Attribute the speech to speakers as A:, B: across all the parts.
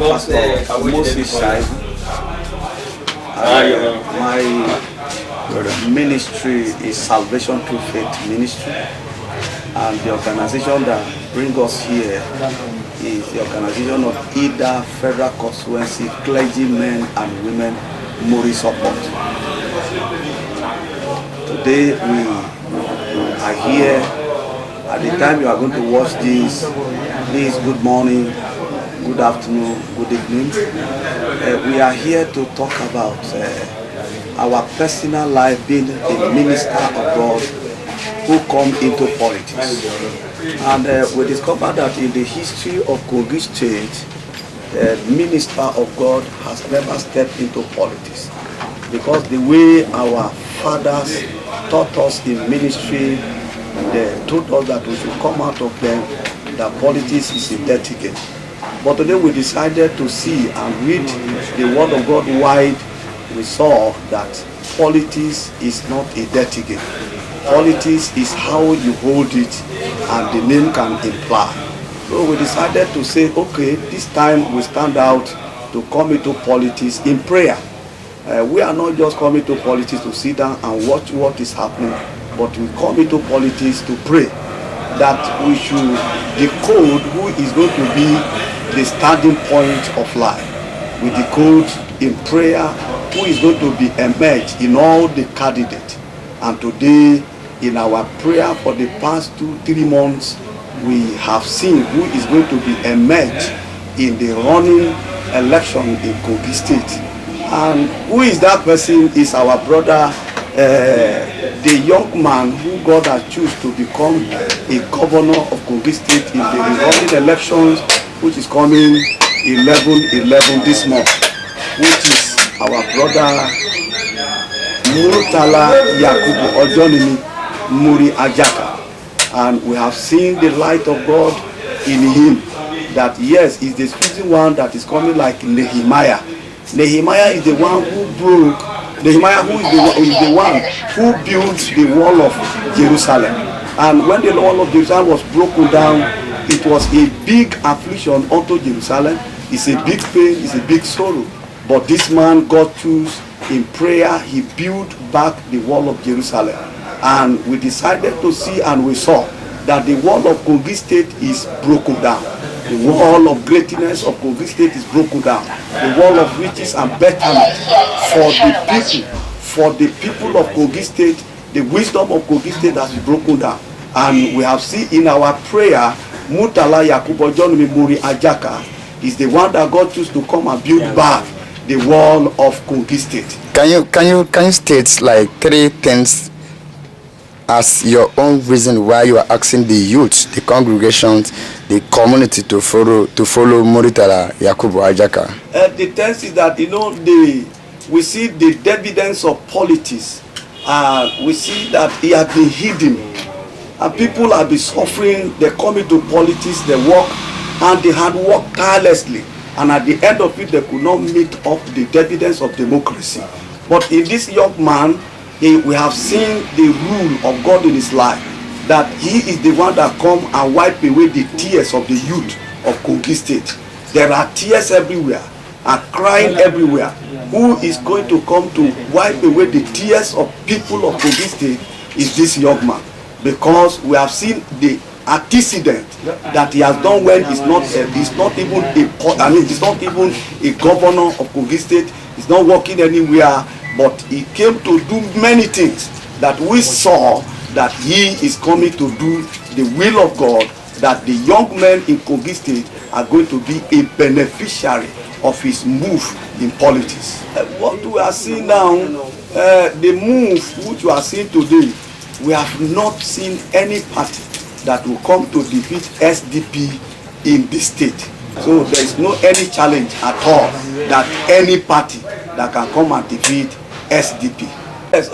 A: Pastor Moses Shai. My ministry is Salvation Through Faith Ministry, and the organization that brings us here is the organization of Ida Federal Constituency Clergy Men and Women Muri Support. Today we are here. At the time you are going to watch this, please, good morning, good afternoon, good evening. We are here to talk about our personal life being a minister of God who come into politics. And we discovered that in the history of Kogi State, the minister of God has never stepped into politics, because the way our fathers taught us in ministry, they told us that we should come out of them, that politics is a dirty game. But today we decided to see and read the word of God wide. We saw that politics is not a dirty game. Politics is how you hold it, and the name can imply. So we decided to say, okay, this time we stand out to come into politics in prayer. We are not just coming to politics to sit down and watch what is happening, but we come into politics to pray that we should decode who is going to be the starting point of life. We decode in prayer who is going to be emerged in all the candidates. And today, in our prayer for the past 2-3 months, we have seen who is going to be emerged in the running election in Kogi State. And who is that person? Is our brother, the young man who God has chosen to become a governor of Kogi State in the running elections, which is coming 11/11 this month, which is our brother Muri Ajaka. And we have seen the light of God in him, that yes, he's the chosen one that is coming like Nehemiah. Nehemiah is the one who broke, Nehemiah who is the one who built the wall of Jerusalem. And when the wall of Jerusalem was broken down, it was a big affliction unto Jerusalem. It's a big pain, it's a big sorrow. But this man, God chose in prayer, he built back the wall of Jerusalem. And we decided to see, and we saw that the wall of Kogi State is broken down. The wall of greatness of Kogi State is broken down. The wall of riches and betterment for the people of Kogi State, the wisdom of Kogi State has been broken down. And we have seen in our prayer, Muri Ajaka is the one that God chose to come and build back the wall of Kogi State.
B: Can you state like 3 things as your own reason why you are asking the youth, the congregations, the community to follow Muri Ajaka?
A: The test is that, we see the evidence of politics. We see that he has been hidden, and people have been suffering. They come into politics, they work, and they had worked tirelessly, and at the end of it, they could not meet up the evidence of democracy. But in this young man, we have seen the rule of God in his life, that he is the one that come and wipe away the tears of the youth of Kogi State. There are tears everywhere and crying everywhere. Who is going to come to wipe away the tears of people of Kogi State is this young man, because we have seen the antecedent that he has done when he's not even a governor of Kogi State. He's not working anywhere, but he came to do many things that we saw that he is coming to do the will of God, that the young men in Kogi State are going to be a beneficiary of his move in politics. What we are seeing now, the move which we are seeing today, we have not seen any party that will come to defeat SDP in this state. So there is no any challenge at all that any party that can come and defeat SDP. Yes,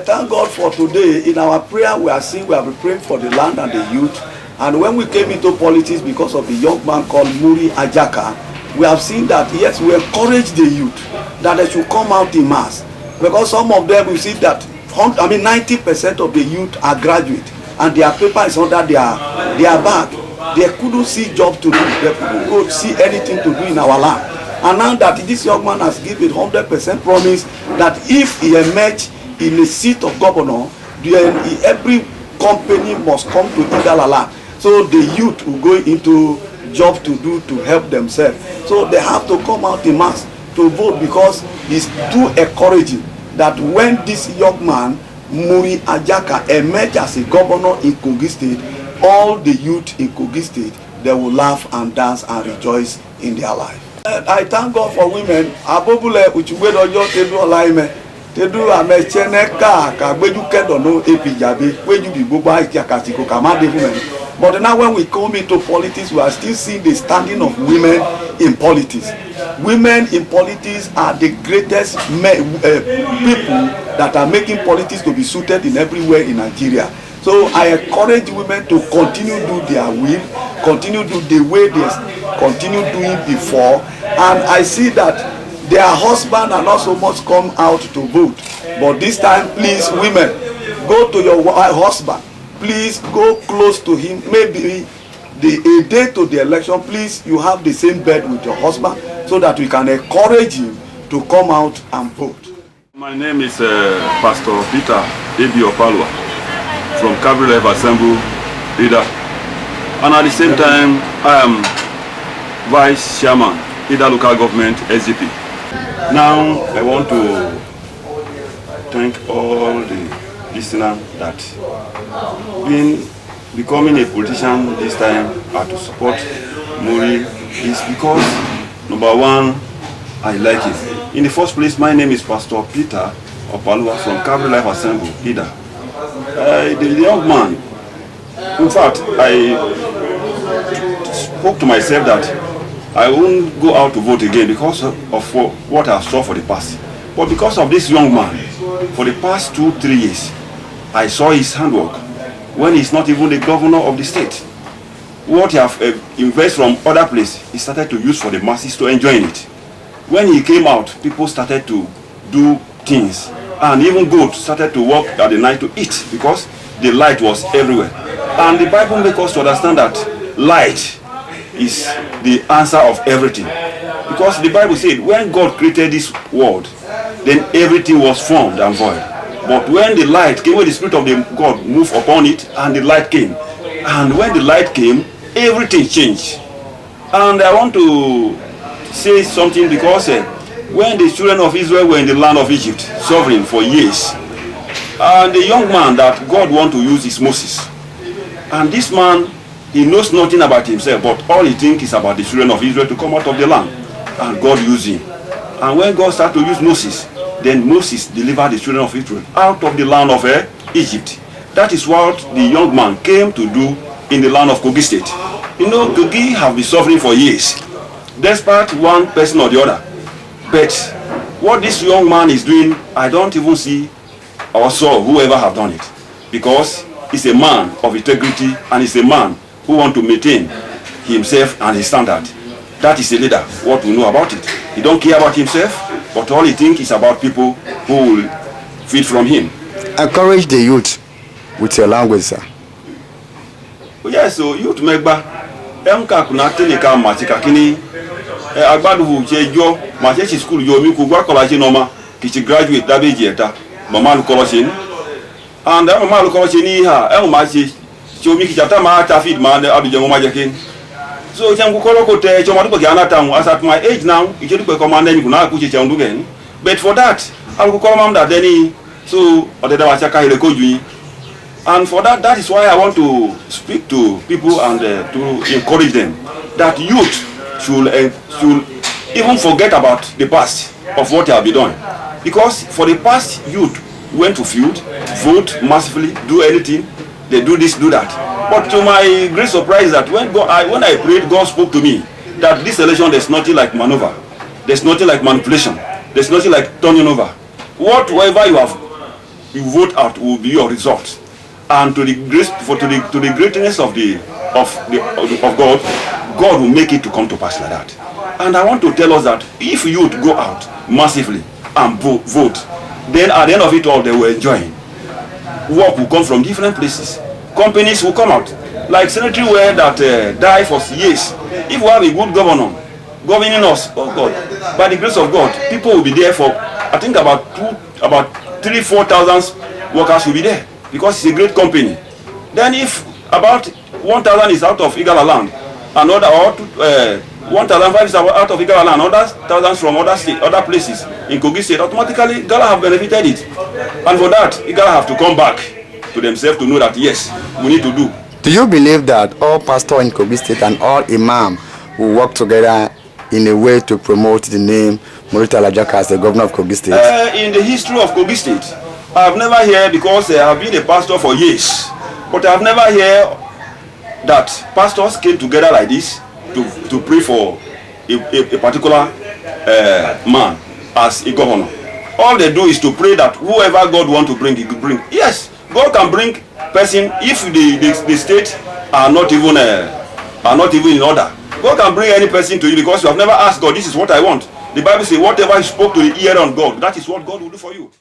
A: thank God for today. In our prayer, we have been praying for the land and the youth. And when we came into politics because of the young man called Muri Ajaka, we have seen that yes, we encourage the youth that they should come out in mass. Because some of them, we see that 90% of the youth are graduate, and their paper is under their back. they couldn't see job to do, they couldn't go see anything to do in our land. And now that this young man has given 100% promise that if he emerge in a seat of governor, then every company must come to Idalala. So the youth will go into job to do to help themselves. So they have to come out in mass to vote, because it's too encouraging that when this young man, Muri Ajaka, emerge as a governor in Kogi State, all the youth in Kogi State, they will laugh and dance and rejoice in their life. I thank God for women. Abobule uchugbe dojo tedu olaime. Tedu amechene ka gbeju kedono epijabe. Gbeju bi gbogbo akatiko kamade women. But now when we come into politics, we are still seeing the standing of women in politics. Women in politics are the greatest people that are making politics to be suited in everywhere in Nigeria. So I encourage women to continue do their will, continue do the way they continue doing before, and I see that their husband are not so much come out to vote. But this time, please, women, go to your husband. Please go close to him. Maybe a day to the election, please, you have the same bed with your husband, so that we can encourage him to come out and vote.
C: My name is Pastor Peter A.B. Opalwa from Calvary Life Assembly leader, and at the same time I am Vice Chairman, Ida Local Government SDP. Now I want to thank all the listeners that becoming a politician this time are to support Muri is because, number one, I like it. In the first place, my name is Pastor Peter Opalwa from Calvary Life Assembly leader. The young man, in fact, I spoke to myself that I won't go out to vote again because of what I saw for the past. But because of this young man, for the past 2-3 years, I saw his handwork when he's not even the governor of the state. What he have invested from other places, he started to use for the masses to enjoy it. When he came out, people started to do things, and even goats started to walk at the night to eat because the light was everywhere. And the Bible makes us to understand that light is the answer of everything. Because the Bible said when God created this world, then everything was formed and void. But when the light came, when the Spirit of God moved upon it, and the light came. And when the light came, everything changed. And I want to say something because when the children of Israel were in the land of Egypt, sovereign for years, and the young man that God wants to use is Moses. And this man, he knows nothing about himself, but all he thinks is about the children of Israel to come out of the land. And God used him. And when God started to use Moses, then Moses delivered the children of Israel out of the land of Egypt. That is what the young man came to do in the land of Kogi State. You know, Kogi have been suffering for years, despite one person or the other. But what this young man is doing, I don't even see or saw whoever have done it. Because he's a man of integrity, and he's a man who wants to maintain himself and his standard. That is a leader, what we know about it. He don't care about himself, but all he thinks is about people who will feed from him.
B: Encourage the youth with your language, sir.
C: Yes, so youth megba emka kuna teleka machika kini agbadu hu chejo machechi school yo mi ku gwa kola che normal kichi graduate dabeji eta mama lu kola che and mama lu kola che ni ha e ma che chomi kicha ta ma ta feed ma abije mo ma jekin. So changu kola ko te choma duko yana tamu as at my age now ije duko command ni kuna ku che chandu gen. But for that I will call mam that then so odeda wa chaka ile ko juyi. And for that, that is why I want to speak to people and to encourage them that youth should even forget about the past of what they have been doing. Because for the past, youth went to field, vote massively, do anything, they do this, do that. But to my great surprise that when I prayed, God spoke to me that this election, there's nothing like maneuver, there's nothing like manipulation, there's nothing like turning over. Whatever you vote out will be your result. And to the greatness of God, God will make it to come to pass like that. And I want to tell us that if youth go out massively and vote, then at the end of it all, they will enjoy. Work will come from different places. Companies will come out. like Senator Ware that died for years. If we have a good governor governing us, oh God, by the grace of God, people will be there for, I think about 3,000-4,000 workers will be there because it's a great company. Then if about 1,000 is out of Igala land, another 1,500 is out of Igala land, other thousands from other state, other places in Kogi State, automatically Igala have benefited it. And for that, Igala have to come back to themselves to know that yes, we need to do.
B: Do you believe that all pastors in Kogi State and all imams will work together in a way to promote the name Muri Ajaka as the governor of Kogi State?
C: In the history of Kogi State, I have never heard, because I have been a pastor for years, but I have never heard that pastors came together like this to pray for a particular man as a governor. All they do is to pray that whoever God wants to bring, he could bring. Yes, God can bring person if the state are not even in order. God can bring any person to you because you have never asked God, this is what I want. The Bible says whatever you spoke to the ear on God, that is what God will do for you.